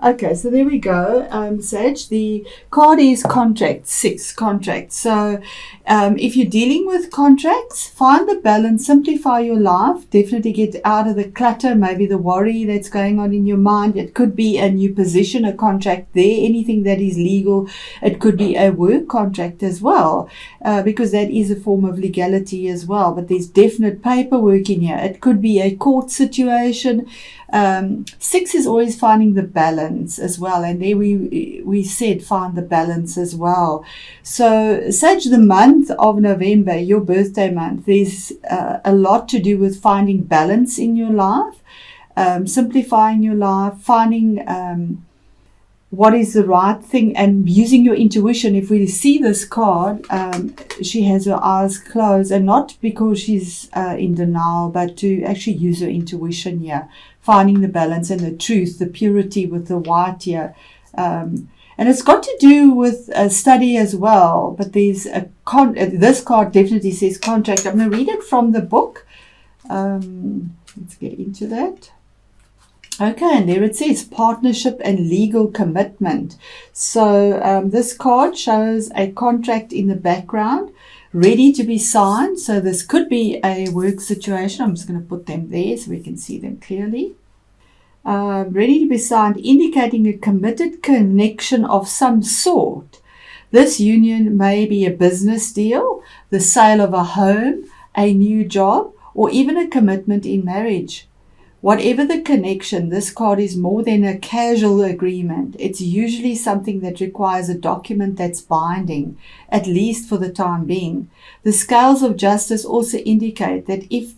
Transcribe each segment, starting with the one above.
Okay, so there we go, Sage. The card is contract, 6 contracts. So if you're dealing with contracts, find the balance, simplify your life, definitely get out of the clutter, maybe the worry that's going on in your mind. It could be a new position, a contract there, anything that is legal. It could be a work contract as well, because that is a form of legality as well. But there's definite paperwork in here. It could be a court situation. 6 is always finding the balance as well, and there we said find the balance as well. So Sage, the month of November, your birthday month, there's a lot to do with finding balance in your life, simplifying your life, finding what is the right thing, and using your intuition. If we see this card, she has her eyes closed, and not because she's in denial, but to actually use her intuition here, finding the balance and the truth, the purity with the white here. And it's got to do with a study as well, but there's this card definitely says contract. I'm going to read it from the book. Let's get into that. Okay, and there it says partnership and legal commitment. So this card shows a contract in the background ready to be signed. So this could be a work situation. I'm just going to put them there so we can see them clearly. Ready to be signed, indicating a committed connection of some sort. This union may be a business deal, the sale of a home, a new job, or even a commitment in marriage. Whatever the connection, this card is more than a casual agreement. It's usually something that requires a document that's binding, at least for the time being. The scales of justice also indicate that if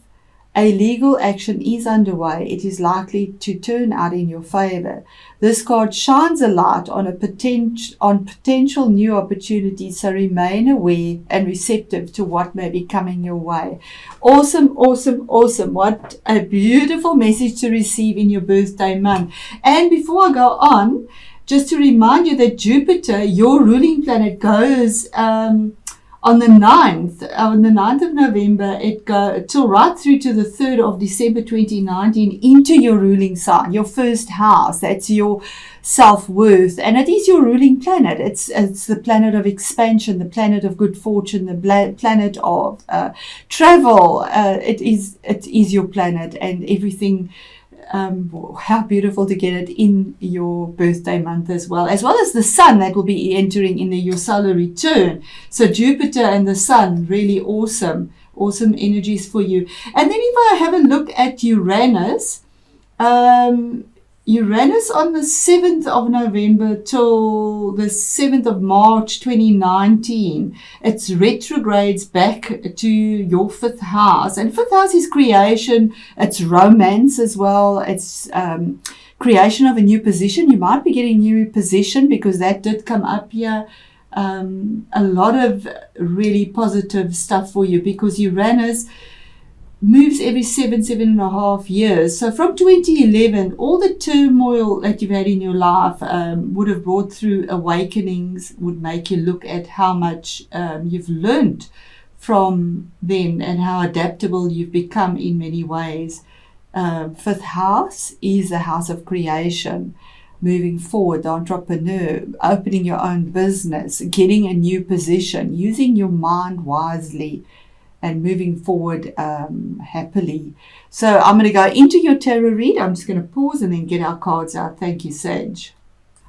a legal action is underway, it is likely to turn out in your favor. This card shines a light on potential new opportunities, so remain aware and receptive to what may be coming your way. Awesome, awesome, awesome. What a beautiful message to receive in your birthday month. And before I go on, just to remind you that Jupiter, your ruling planet, goes on the 9th of November, it goes till right through to the 3rd of December 2019 into your ruling sign, your first house. That's your self-worth, and it is your ruling planet. It's the planet of expansion, the planet of good fortune, the planet of travel. It is your planet, and everything. How beautiful to get it in your birthday month as well as the sun that will be entering in your solar return. So Jupiter and the sun, really awesome energies for you. And then if I have a look at Uranus, Uranus on the 7th of November till the 7th of March 2019, it's retrogrades back to your 5th house. And 5th house is creation, it's romance as well, it's creation of a new position. You might be getting a new position because that did come up here. A lot of really positive stuff for you, because Uranus moves every 7.5 years. So from 2011, all the turmoil that you've had in your life would have brought through awakenings, would make you look at how much you've learned from then and how adaptable you've become in many ways. 5th house is the house of creation, moving forward, the entrepreneur, opening your own business, getting a new position, using your mind wisely, and moving forward happily. So I'm going to go into your tarot read. I'm just going to pause and then get our cards out. Thank you, Sage.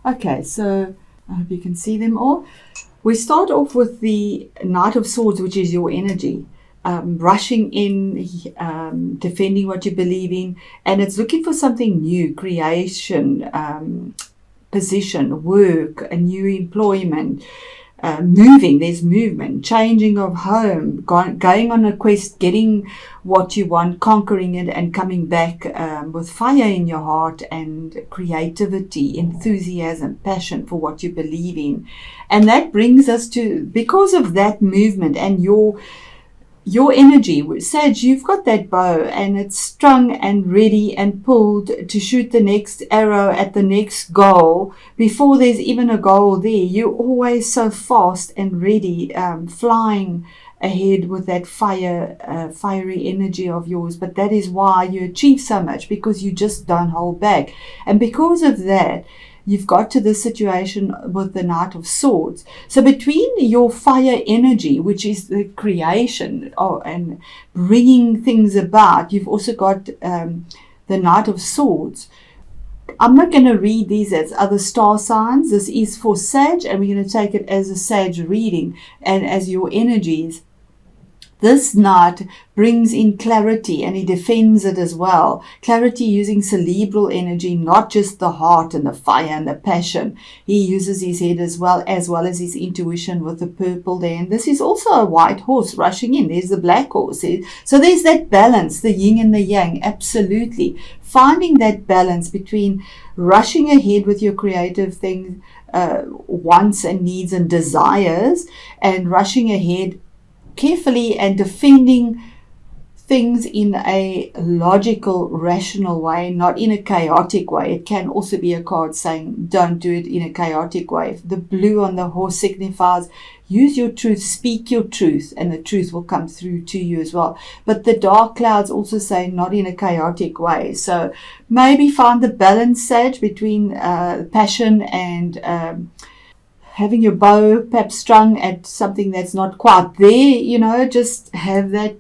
Okay, so I hope you can see them all. We start off with the Knight of Swords, which is your energy. Rushing in, defending what you believe in. And it's looking for something new, creation, position, work, a new employment. Moving, there's movement, changing of home, going on a quest, getting what you want, conquering it, and coming back with fire in your heart and creativity, enthusiasm, passion for what you believe in. And that brings us to, because of that movement and your energy, Sage, you've got that bow and it's strung and ready and pulled to shoot the next arrow at the next goal before there's even a goal there. You're always so fast and ready, flying ahead with that fiery energy of yours. But that is why you achieve so much, because you just don't hold back. And because of that, you've got to this situation with the Knight of Swords. So between your fire energy, which is the creation and bringing things about, you've also got the Knight of Swords. I'm not going to read these as other star signs. This is for Sag, and we're going to take it as a Sag reading and as your energies. This Knight brings in clarity, and he defends it as well. Clarity using cerebral energy, not just the heart and the fire and the passion. He uses his head as well as his intuition with the purple there. And this is also a white horse rushing in. There's the black horse. So there's that balance, the yin and the yang, absolutely. Finding that balance between rushing ahead with your creative things, wants and needs and desires, and rushing ahead carefully and defending things in a logical, rational way, not in a chaotic way. It can also be a card saying don't do it in a chaotic way. The blue on the horse signifies use your truth, speak your truth, and the truth will come through to you as well. But the dark clouds also say not in a chaotic way. So maybe find the balance, Sag, between passion and having your bow perhaps strung at something that's not quite there, just have that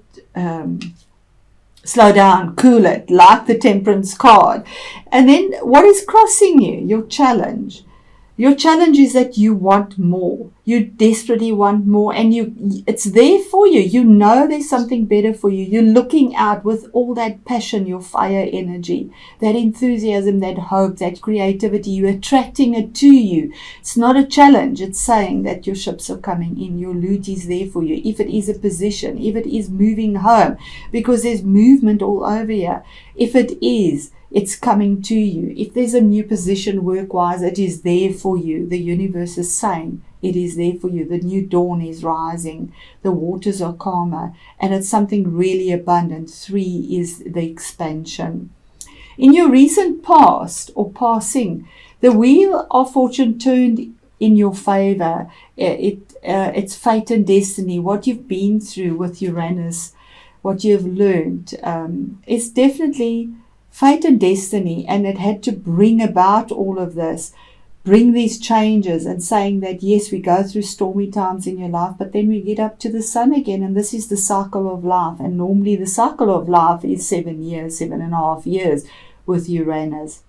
slow down, cool it, like the Temperance card. And then what is crossing you? Your challenge. Your challenge is that you want more. You desperately want more, and it's there for you. You know there's something better for you. You're looking out with all that passion, your fire energy, that enthusiasm, that hope, that creativity. You're attracting it to you. It's not a challenge. It's saying that your ships are coming in. Your loot is there for you. If it is a position, if it is moving home, because there's movement all over here. If it is, it's coming to you. If there's a new position work-wise, it is there for you. The universe is saying it is there for you. The new dawn is rising. The waters are calmer. And it's something really abundant. 3 is the expansion. In your recent past or passing, the wheel of fortune turned in your favor. It's fate and destiny. What you've been through with Uranus, what you've learned, is definitely fate and destiny, and it had to bring about all of this, bring these changes, and saying that yes, we go through stormy times in your life, but then we get up to the sun again, and this is the cycle of life. And normally the cycle of life is 7 years, 7.5 years with Uranus.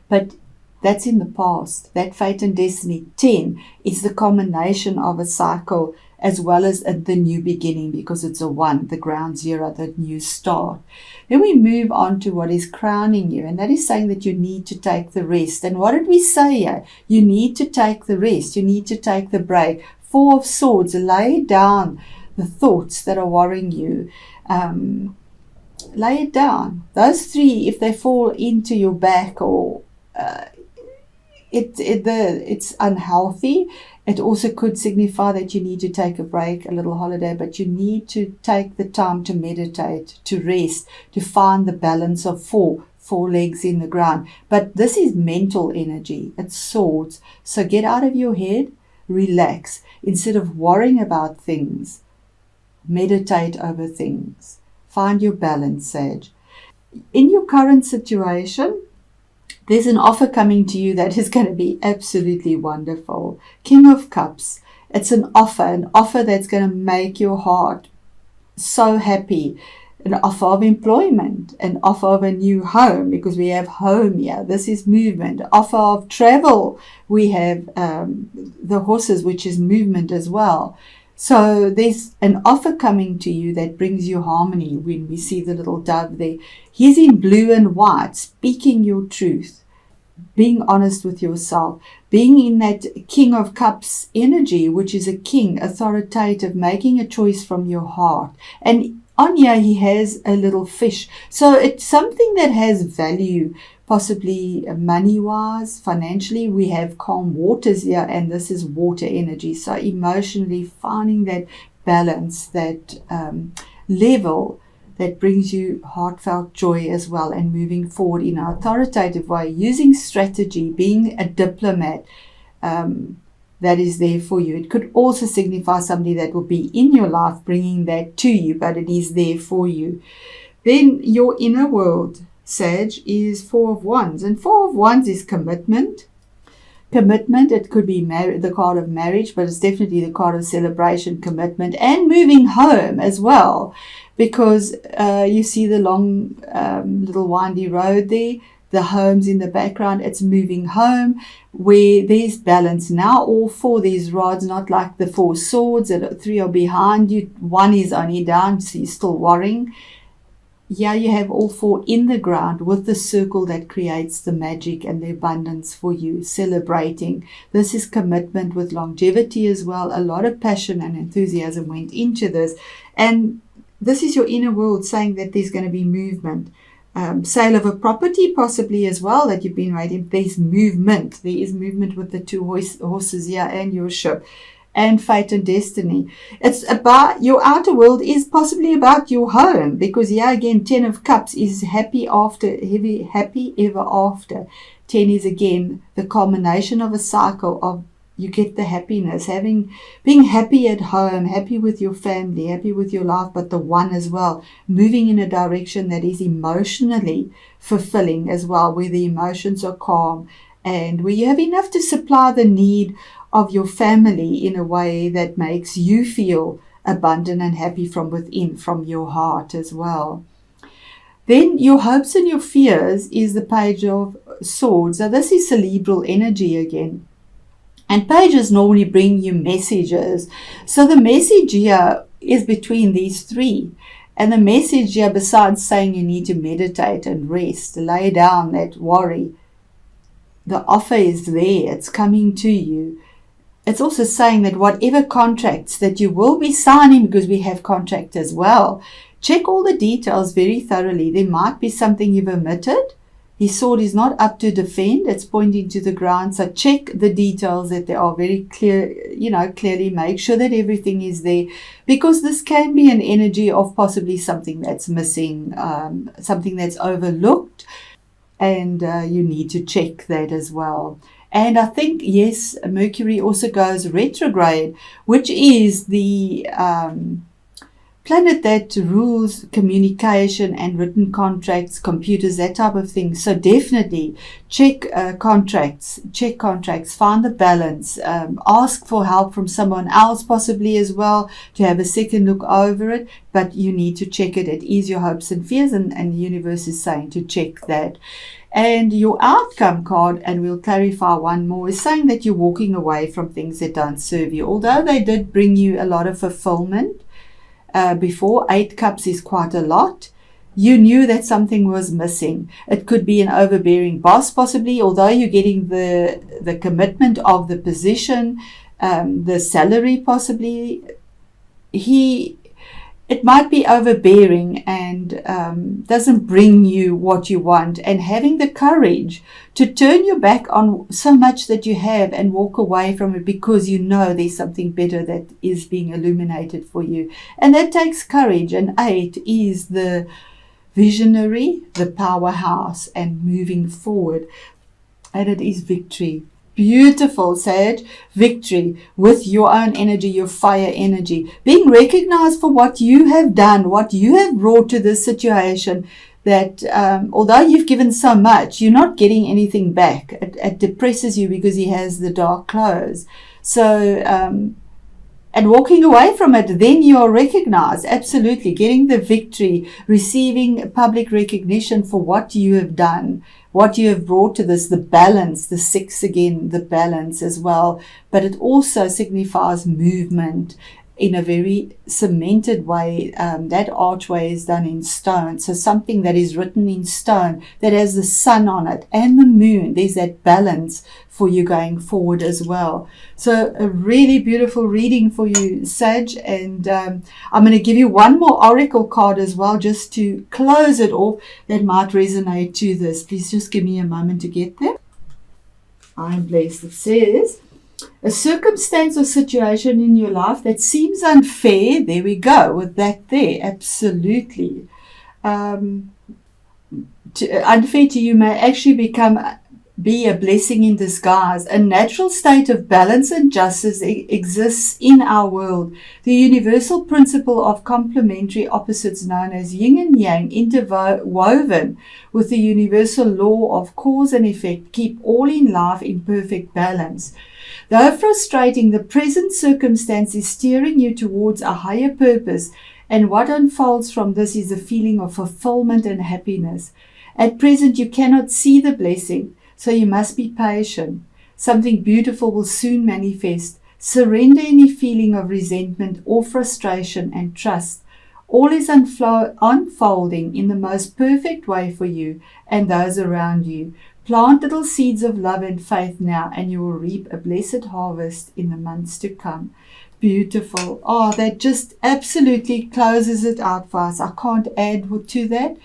But that's in the past. That fate and destiny 10 is the culmination of a cycle as well as the new beginning, because it's a 1, the ground zero, the new start. Then we move on to what is crowning you, and that is saying that you need to take the rest. And what did we say here? You need to take the rest. You need to take the break. 4 of Swords, lay down the thoughts that are worrying you. Lay it down. Those 3, if they fall into your back or it's unhealthy, it also could signify that you need to take a break, a little holiday, but you need to take the time to meditate, to rest, to find the balance of 4 legs in the ground. But this is mental energy. It's Swords. So get out of your head, relax. Instead of worrying about things, meditate over things. Find your balance, Sag. In your current situation, there's an offer coming to you that is going to be absolutely wonderful. King of Cups. It's an offer that's going to make your heart so happy. An offer of employment, an offer of a new home, because we have home here. This is movement. Offer of travel. We have the horses, which is movement as well. So there's an offer coming to you that brings you harmony. When we see the little dove there, he's in blue and white, speaking your truth, being honest with yourself, being in that King of Cups energy, which is a king, authoritative, making a choice from your heart. And on here he has a little fish. So it's something that has value, possibly money-wise, financially. We have calm waters here, and this is water energy. So emotionally finding that balance, that level that brings you heartfelt joy as well, and moving forward in an authoritative way, using strategy, being a diplomat, that is there for you. It could also signify somebody that will be in your life bringing that to you, but it is there for you. Then your inner world, Sag, is 4 of Wands, and 4 of Wands is commitment, commitment. It could be the card of marriage, but it's definitely the card of celebration, commitment, and moving home as well, because you see the long little windy road there, the homes in the background. It's moving home where there's balance. Now all four these rods, not like the four swords that three are behind you, one is only down, so you're still worrying. Yeah, you have all four in the ground with the circle that creates the magic and the abundance for you, celebrating. This is commitment with longevity as well. A lot of passion and enthusiasm went into this. And this is your inner world saying that there's going to be movement. Sale of a property possibly as well that you've been waiting. There's movement. There is movement with the two horses here and your ship. And fate and destiny. It's about your outer world, is possibly about your home, because here again 10 of Cups is happy ever after. 10 is again the culmination of a cycle of you get the happiness, being happy at home, happy with your family, happy with your life, but the one as well, moving in a direction that is emotionally fulfilling as well, where the emotions are calm and where you have enough to supply the need of your family in a way that makes you feel abundant and happy from within, from your heart as well. Then your hopes and your fears is the Page of Swords. So this is cerebral energy again. And pages normally bring you messages. So the message here is between these three. And the message here, besides saying you need to meditate and rest, lay down that worry, the offer is there. It's coming to you. It's also saying that whatever contracts that you will be signing, because we have contract as well, check all the details very thoroughly. There might be something you've omitted. His sword is not up to defend. It's pointing to the ground. So check the details that they are very clear, clearly make sure that everything is there, because this can be an energy of possibly something that's missing, something that's overlooked, and you need to check that as well. And I think, yes, Mercury also goes retrograde, which is the planet that rules communication and written contracts, computers, that type of thing. So definitely check contracts, find the balance, ask for help from someone else possibly as well to have a second look over it. But you need to check it. It is your hopes and fears, and the universe is saying to check that. And your outcome card, and we'll clarify one more, is saying that you're walking away from things that don't serve you. Although they did bring you a lot of fulfillment before, 8 cups is quite a lot. You knew that something was missing. It could be an overbearing boss possibly, although you're getting the commitment of the position, the salary possibly. It might be overbearing and doesn't bring you what you want, and having the courage to turn your back on so much that you have and walk away from it, because you know there's something better that is being illuminated for you. And that takes courage. And 8 is the visionary, the powerhouse, and moving forward. And it is victory. Beautiful, Sag. Victory with your own energy, your fire energy. Being recognized for what you have done, what you have brought to this situation, that although you've given so much, you're not getting anything back. It depresses you because he has the dark clothes. So, and walking away from it, then you're recognized. Absolutely. Getting the victory, receiving public recognition for what you have done, what you have brought to this, the balance, the 6 again, the balance as well. But it also signifies movement in a very cemented way. That archway is done in stone. So something that is written in stone, that has the sun on it and the moon. There's that balance for you going forward as well. So a really beautiful reading for you, Sag. And I'm going to give you one more oracle card as well, just to close it off, that might resonate to this. Please just give me a moment to get there. I'm blessed. It says, a circumstance or situation in your life that seems unfair. There we go with that there. Absolutely. Unfair to you may actually become be a blessing in disguise. A natural state of balance and justice exists in our world. The universal principle of complementary opposites known as yin and yang, interwoven with the universal law of cause and effect, keep all in life in perfect balance. Though frustrating, the present circumstance is steering you towards a higher purpose, and what unfolds from this is a feeling of fulfillment and happiness. At present, you cannot see the blessing, so you must be patient. Something beautiful will soon manifest. Surrender any feeling of resentment or frustration and trust. All is unfolding in the most perfect way for you and those around you. Plant little seeds of love and faith now, and you will reap a blessed harvest in the months to come. Beautiful. Oh, that just absolutely closes it out for us. I can't add to that.